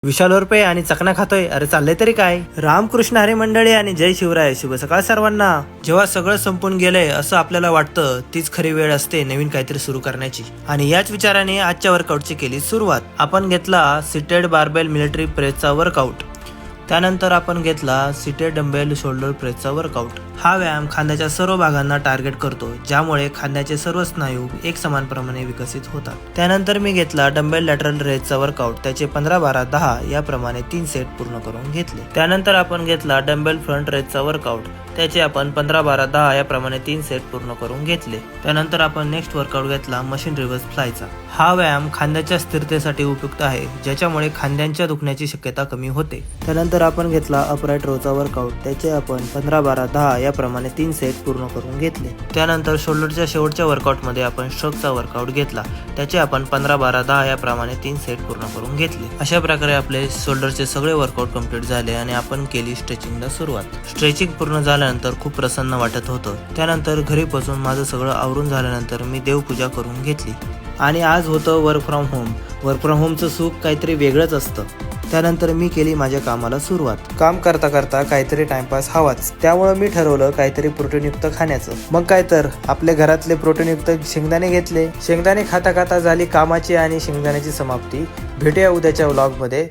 विशाल रुपये आणि चकना खातोय. अरे चाललंय तरी काय. रामकृष्ण हरी मंडळी आणि जय शिवराय. शुभ सकाळ सर्वांना. जेव्हा सगळं संपून गेलंय असं आपल्याला वाटतं तीच खरी वेळ असते नवीन काहीतरी सुरू करण्याची. आणि याच विचाराने आजच्या वर्कआउटची केली सुरुवात. आपण घेतला सीटेड बारबेल मिलिटरी प्रेसचा वर्कआउट. त्यानंतर आपण घेतला सीटेड डंबेल शोल्डर प्रेसचा वर्कआउट. हा व्यायाम खांद्याच्या सर्व भागांना टार्गेट करतो, ज्यामुळे खांद्याचे सर्व स्नायू एक समानप्रमाणे विकसित होतात. त्यानंतर मी घेतला डंबेल लॅटरल रेजचा वर्कआउट. त्याचे 15 12 10 याप्रमाणे 3 सेट पूर्ण करून घेतले. त्यानंतर आपण घेतला डंबेल फ्रंट रेजचा वर्कआउट. त्याचे आपण 15 12 10 याप्रमाणे 3 सेट पूर्ण करून घेतले. त्यानंतर आपण नेक्स्ट वर्कआउट घेतला मशीन रिव्हर्स फ्लायचा. हा व्यायाम खांद्याच्या स्थिरतेसाठी उपयुक्त आहे, ज्याच्यामुळे खांद्यांच्या दुखण्याची शक्यता कमी होते. त्यानंतर आपण घेतला अपराइट रोचा वर्कआउट. त्याचे आपण 15 12 10 याप्रमाणे 3 सेट पूर्ण करून घेतले. त्यानंतर शोल्डरच्या शेवटच्या वर्कआउटमध्ये आपण स्ट्रोकचा वर्कआउट घेतला. त्याचे आपण 15 12 10 याप्रमाणे 3 सेट पूर्ण करून घेतले. अशा प्रकारे आपले शोल्डरचे सगळे वर्कआउट कंप्लीट झाले आणि आपण केली स्ट्रेचिंगला सुरुवात. स्ट्रेचिंग पूर्ण झाल्यानंतर खूप प्रसन्न वाटत होतं. त्यानंतर घरी पोहोचून माझं सगळं आवरून झाल्यानंतर मी देवपूजा करून घेतली. आणि आज होतं work from home. Work from होमचं सुख काहीतरी वेगळंच असतं. त्यानंतर मी केली माझ्या कामाला सुरुवात. काम करता करता काहीतरी टाइमपास हवाच, त्यामुळे मी ठरवलं काहीतरी प्रोटीनयुक्त खाण्याचं. मग काय तर आपल्या घरातले प्रोटीनयुक्त शेंगदाणे घेतले. शेंगदाणे खाता खाता झाली कामाची आणि शेंगदाण्याची समाप्ती. भेटूया उद्याच्या व्लॉगमध्ये.